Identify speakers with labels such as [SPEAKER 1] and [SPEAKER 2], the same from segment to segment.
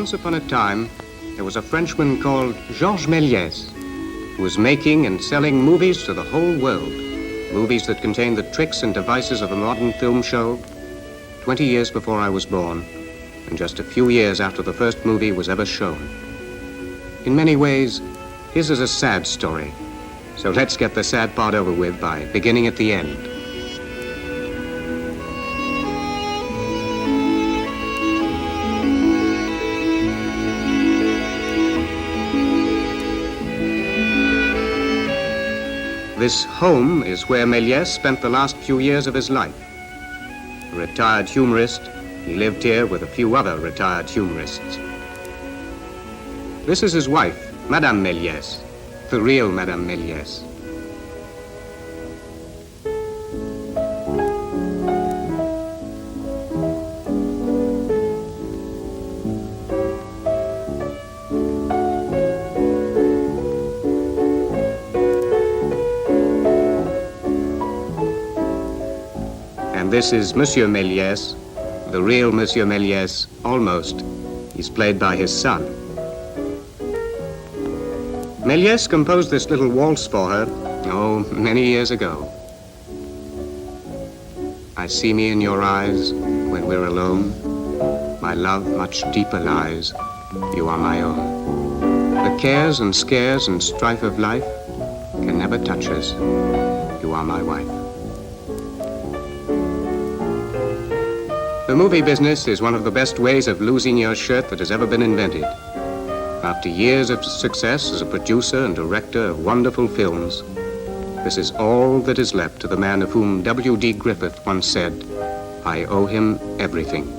[SPEAKER 1] Once upon a time, there was a Frenchman called Georges Melies, who was making and selling movies to the whole world. Movies that contained the tricks and devices of a modern film show. 20 years before I was born, and just a few years after the first movie was ever shown. In many ways, his is a sad story. So let's get the sad part over with by beginning at the end. This home is where Melies spent the last few years of his life. A retired humorist, he lived here with a few other retired humorists. This is his wife, Madame Melies, the real Madame Melies. And this is Monsieur Melies, the real Monsieur Melies, almost. He's played by his son. Melies composed this little waltz for her, many years ago. I see me in your eyes when we're alone. My love much deeper lies. You are my own. The cares and scares and strife of life can never touch us. You are my wife. The movie business is one of the best ways of losing your shirt that has ever been invented. After years of success as a producer and director of wonderful films, this is all that is left to the man of whom W.D. Griffith once said, "I owe him everything."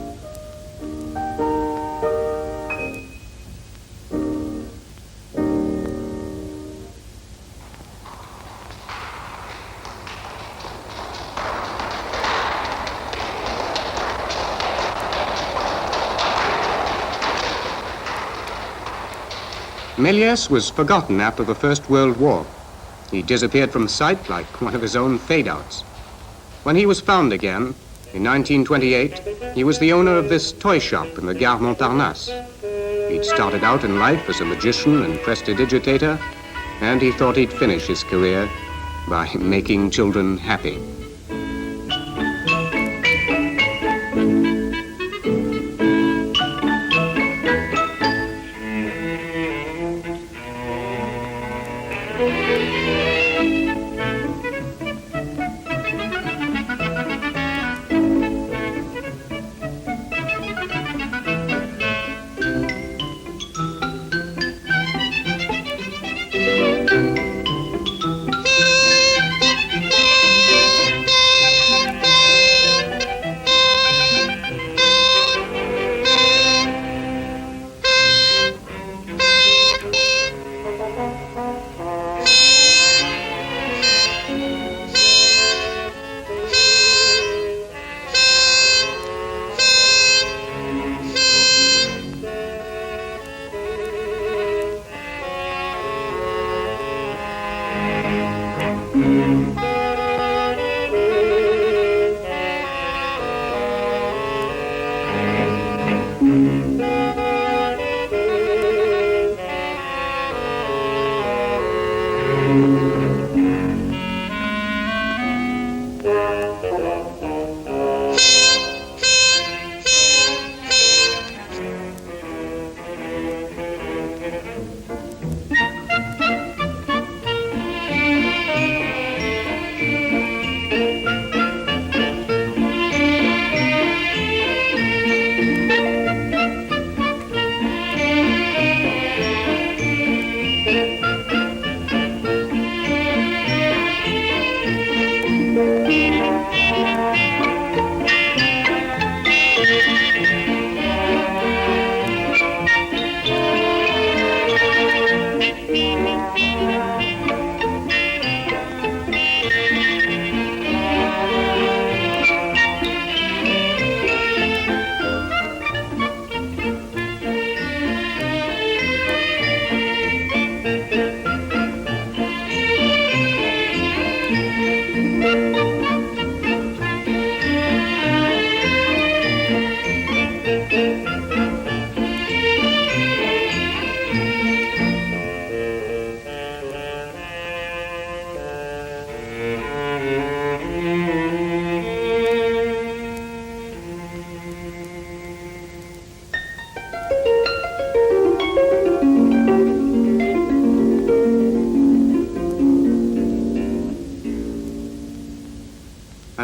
[SPEAKER 1] Melies was forgotten after the First World War. He disappeared from sight like one of his own fade-outs. When he was found again, in 1928, he was the owner of this toy shop in the Gare Montparnasse. He'd started out in life as a magician and prestidigitator, and he thought he'd finish his career by making children happy.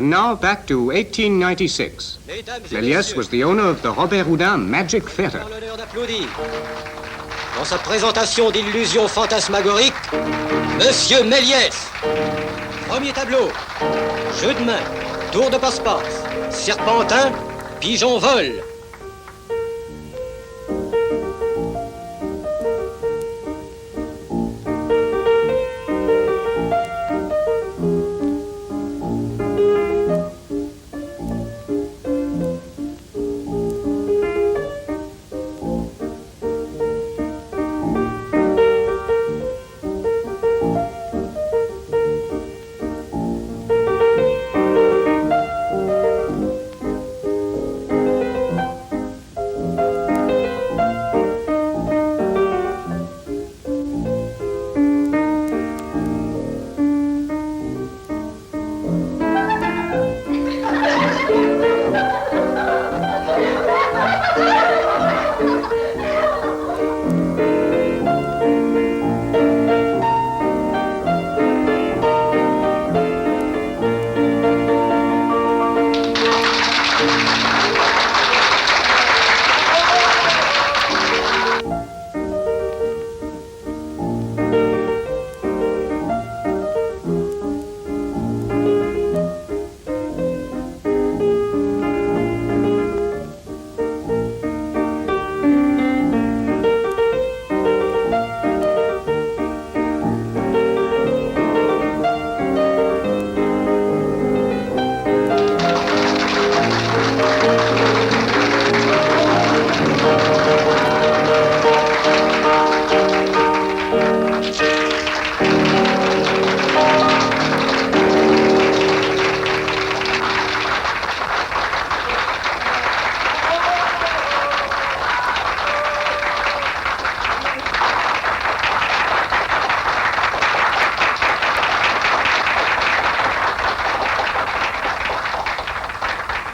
[SPEAKER 1] And now back to 1896. Melies was the owner of the Robert Houdin Magic Theatre.
[SPEAKER 2] Dans sa présentation d'illusions fantasmagoriques, Monsieur Melies. Premier tableau, jeu de main, tour de passe-passe, serpentin, pigeon vol.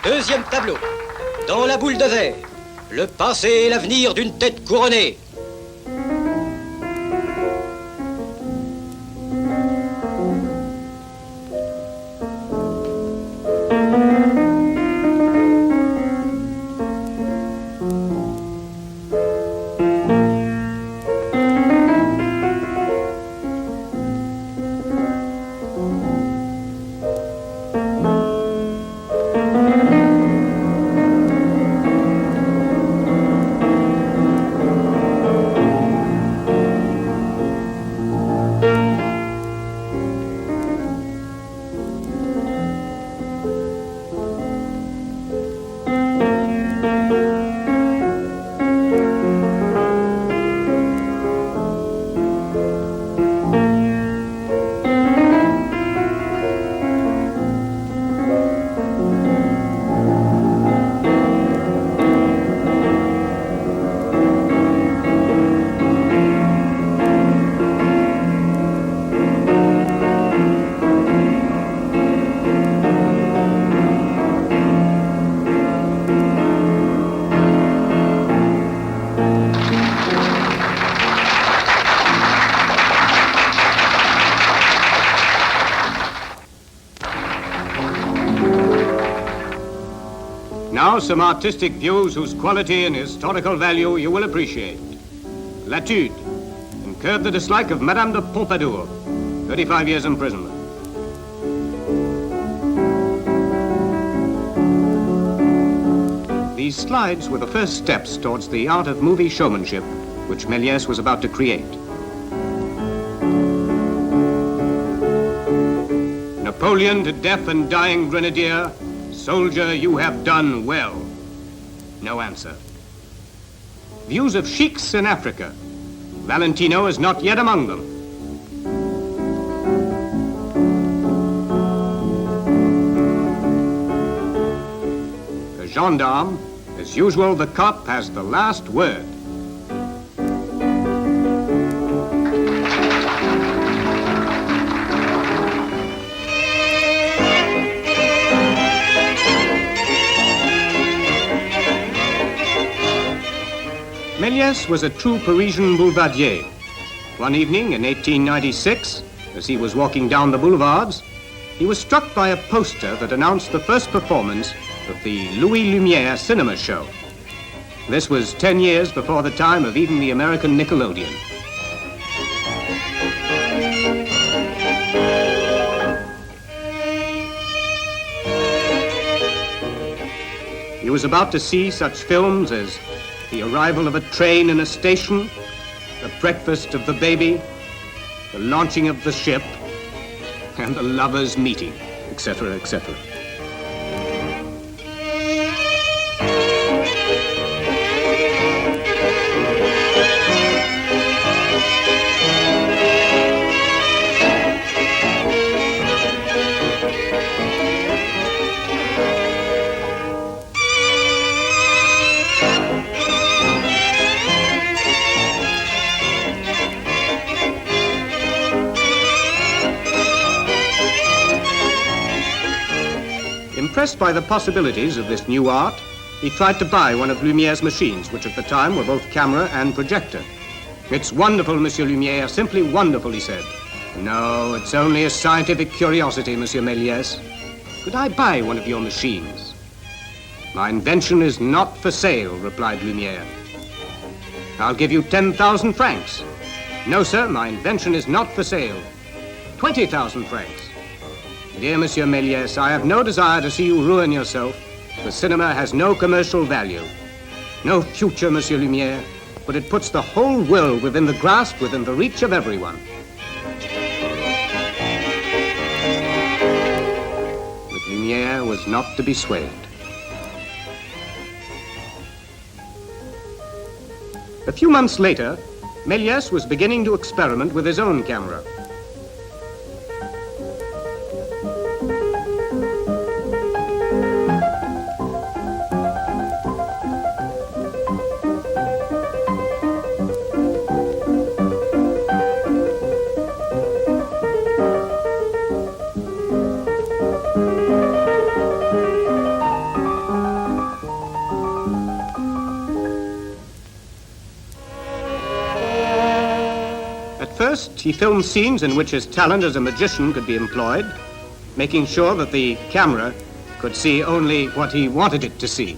[SPEAKER 2] Deuxième tableau. Dans la boule de verre, le passé et l'avenir d'une tête couronnée.
[SPEAKER 1] Now some artistic views whose quality and historical value you will appreciate. L'Étude incurred the dislike of Madame de Pompadour, 35 years imprisonment. These slides were the first steps towards the art of movie showmanship which Melies was about to create. Napoleon to deaf and dying grenadier, soldier, you have done well. No answer. Views of sheiks in Africa. Valentino is not yet among them. The gendarme, as usual, the cop has the last word. Melies was a true Parisian boulevardier. One evening in 1896, as he was walking down the boulevards, he was struck by a poster that announced the first performance of the Louis Lumière cinema show. This was 10 years before the time of even the American Nickelodeon. He was about to see such films as the arrival of a train in a station, the breakfast of the baby, the launching of the ship, and the lovers' meeting, etc., etc. Impressed by the possibilities of this new art, he tried to buy one of Lumière's machines, which at the time were both camera and projector. "It's wonderful, Monsieur Lumière, simply wonderful," he said. "No, it's only a scientific curiosity, Monsieur Melies. Could I buy one of your machines?" "My invention is not for sale," replied Lumière. "I'll give you 10,000 francs. "No, sir, my invention is not for sale. 20,000 francs. "Dear Monsieur Melies, I have no desire to see you ruin yourself. The cinema has no commercial value. No future, Monsieur Lumière, but it puts the whole world within the grasp, within the reach of everyone." But Lumière was not to be swayed. A few months later, Melies was beginning to experiment with his own camera. First, he filmed scenes in which his talent as a magician could be employed, making sure that the camera could see only what he wanted it to see.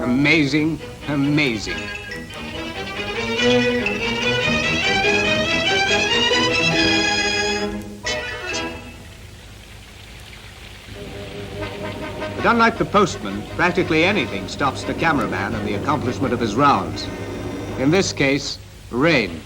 [SPEAKER 1] Amazing, amazing. But unlike the postman, practically anything stops the cameraman in the accomplishment of his rounds. In this case, rain.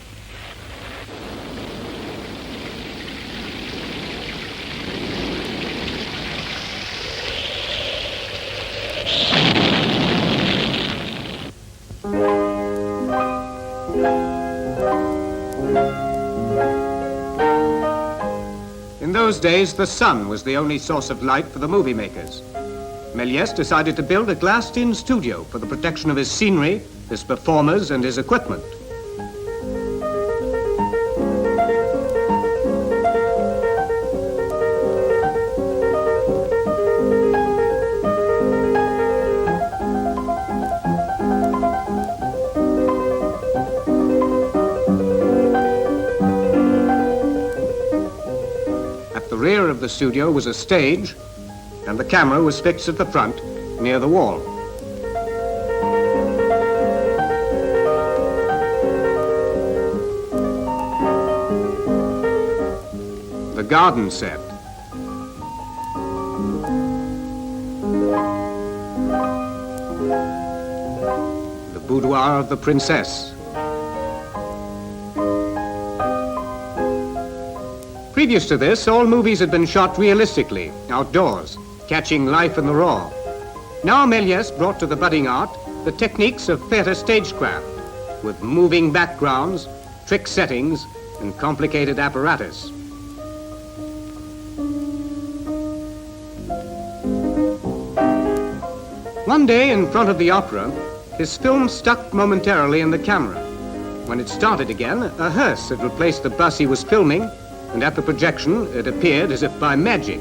[SPEAKER 1] In those days, the sun was the only source of light for the movie makers. Melies decided to build a glassed-in studio for the protection of his scenery, his performers, and his equipment. rear of the studio was a stage, and the camera was fixed at the front, near the wall. The garden set. The boudoir of the princess. Previous to this, all movies had been shot realistically, outdoors, catching life in the raw. Now Méliès brought to the budding art the techniques of theatre stagecraft, with moving backgrounds, trick settings, and complicated apparatus. One day in front of the opera, his film stuck momentarily in the camera. When it started again, a hearse had replaced the bus he was filming, and at the projection, it appeared as if by magic.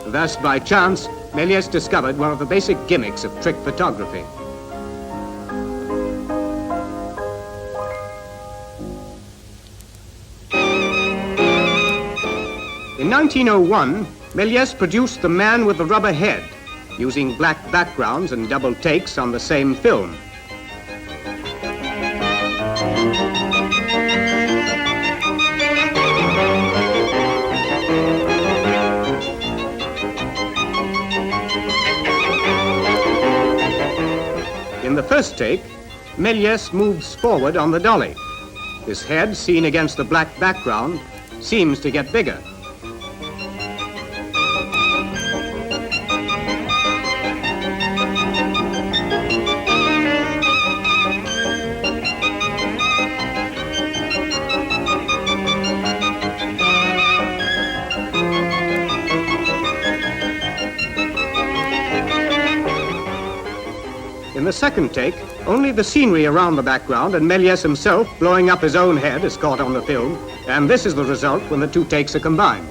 [SPEAKER 1] Thus, by chance, Méliès discovered one of the basic gimmicks of trick photography. In 1901, Méliès produced The Man with the Rubber Head, using black backgrounds and double takes on the same film. In the first take, Méliès moves forward on the dolly. His head, seen against the black background, seems to get bigger. In the second take, only the scenery around the background and Méliès himself blowing up his own head is caught on the film, and this is the result when the two takes are combined.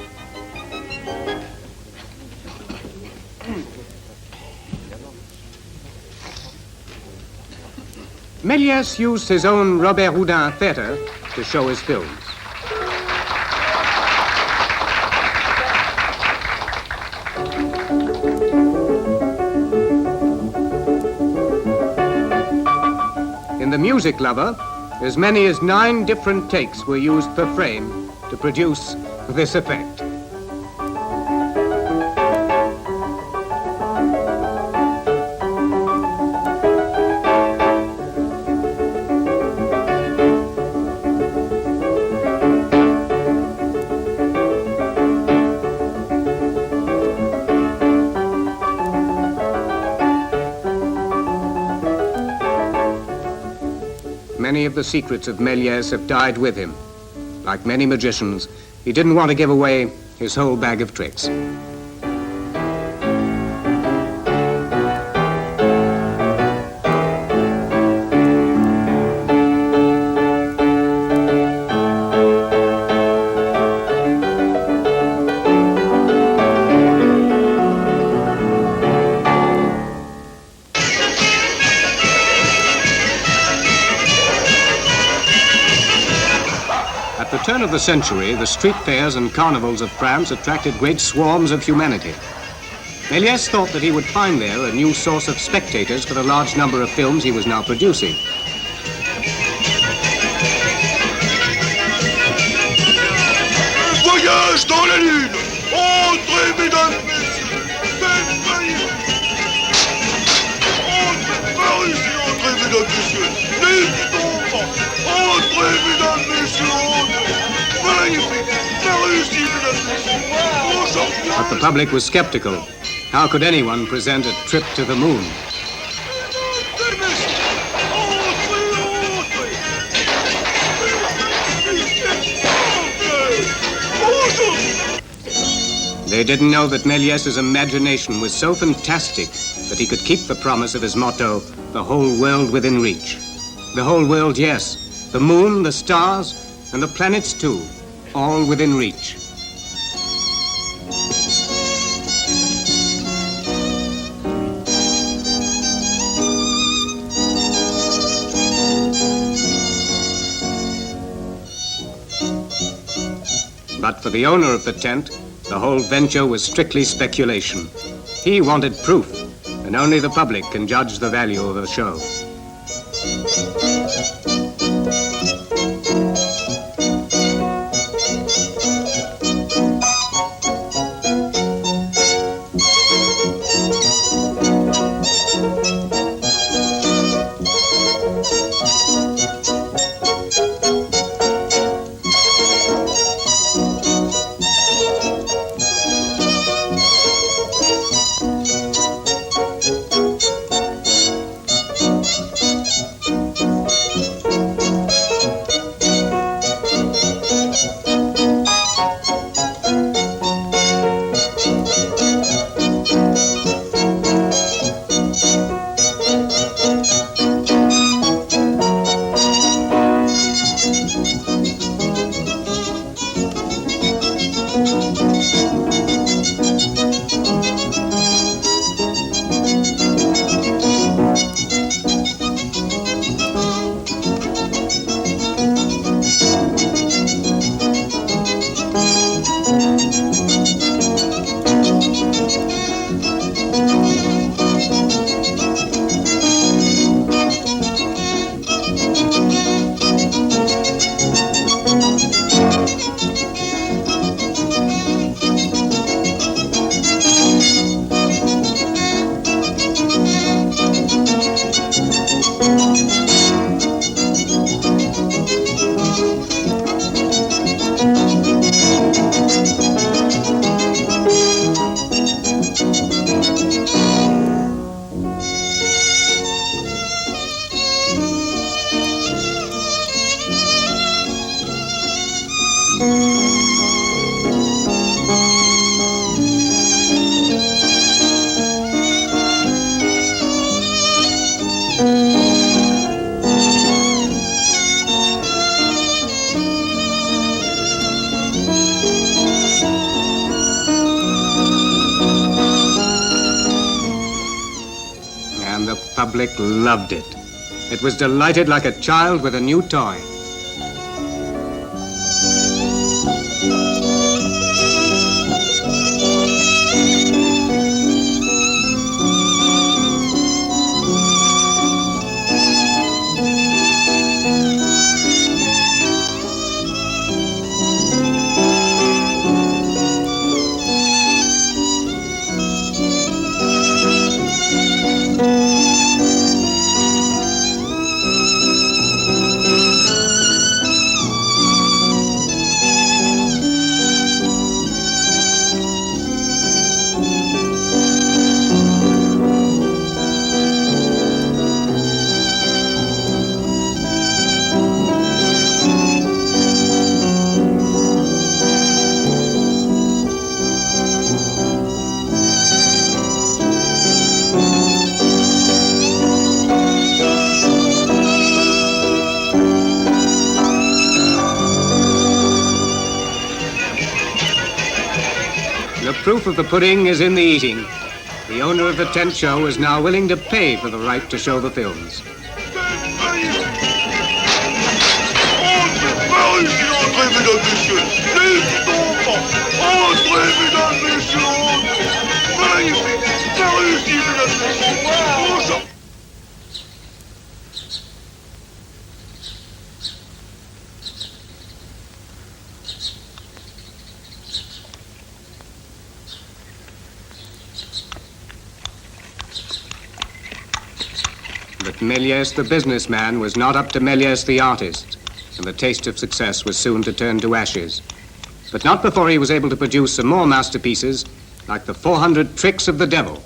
[SPEAKER 1] Méliès used his own Robert Houdin theatre to show his films. In The Music Lover, as many as 9 different takes were used per frame to produce this effect. Many of the secrets of Méliès have died with him. Like many magicians, he didn't want to give away his whole bag of tricks. At the turn of the century, the street fairs and carnivals of France attracted great swarms of humanity. Méliès thought that he would find there a new source of spectators for the large number of films he was now producing.
[SPEAKER 3] Voyage dans la lune! Entrez, mesdames, messieurs! Entrez par ici, entrez, mesdames, messieurs! N'hésitons pas! Entrez, mesdames, messieurs! Entrez! Magnifique! La réussite, mesdames, messieurs! Aujourd'hui...
[SPEAKER 1] But the public was skeptical. How could anyone present a trip to the moon? They didn't know that Méliès' imagination was so fantastic that he could keep the promise of his motto, the whole world within reach. The whole world, yes. The moon, the stars, and the planets too, all within reach. But for the owner of the tent, The whole venture was strictly speculation. He wanted proof, and only the public can judge the value of a show. And the public loved it. It was delighted like a child with a new toy. The proof of the pudding is in the eating. The owner of the tent show is now willing to pay for the right to show the films. But Melies, the businessman, was not up to Melies, the artist, and the taste of success was soon to turn to ashes. But not before he was able to produce some more masterpieces, like the 400 Tricks of the Devil.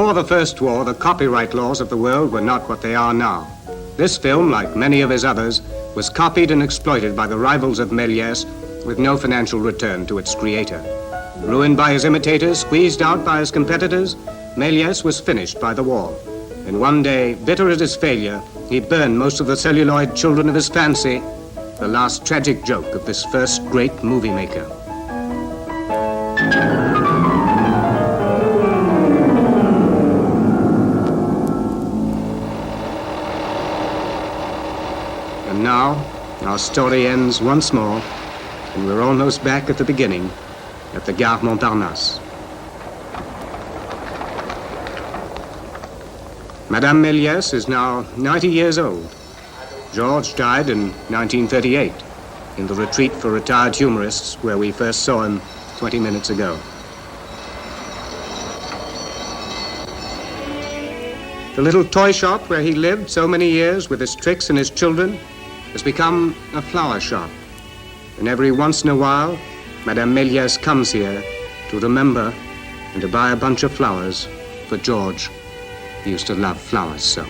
[SPEAKER 1] Before the First War, the copyright laws of the world were not what they are now. This film, like many of his others, was copied and exploited by the rivals of Méliès with no financial return to its creator. Ruined by his imitators, squeezed out by his competitors, Méliès was finished by the war. And one day, bitter at his failure, he burned most of the celluloid children of his fancy, the last tragic joke of this first great movie maker. And now, our story ends once more, and we're almost back at the beginning, at the Gare Montparnasse. Madame Méliès is now 90 years old. Georges died in 1938, in the retreat for retired humorists where we first saw him 20 minutes ago. The little toy shop where he lived so many years with his tricks and his children has become a flower shop. And every once in a while, Madame Méliès comes here to remember and to buy a bunch of flowers for George. He used to love flowers so.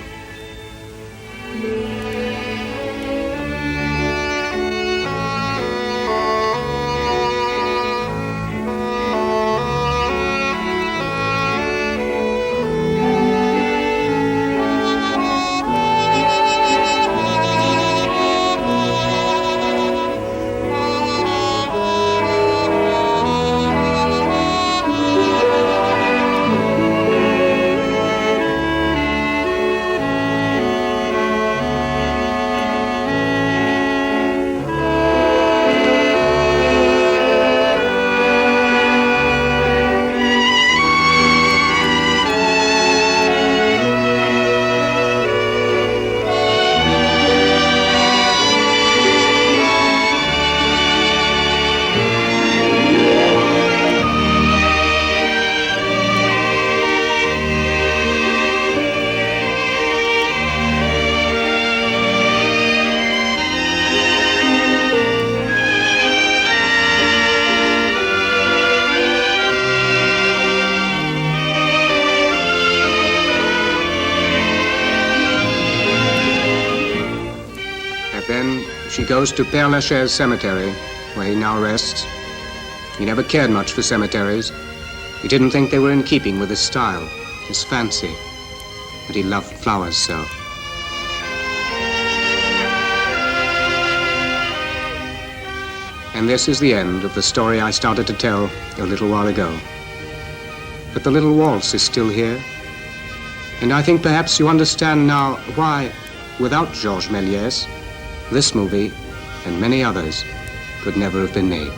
[SPEAKER 1] She goes to Père Lachaise Cemetery, where he now rests. He never cared much for cemeteries. He didn't think they were in keeping with his style, his fancy, but he loved flowers so. And this is the end of the story I started to tell a little while ago. But the little waltz is still here, and I think perhaps you understand now why, without Georges Méliès, this movie, and many others, could never have been made.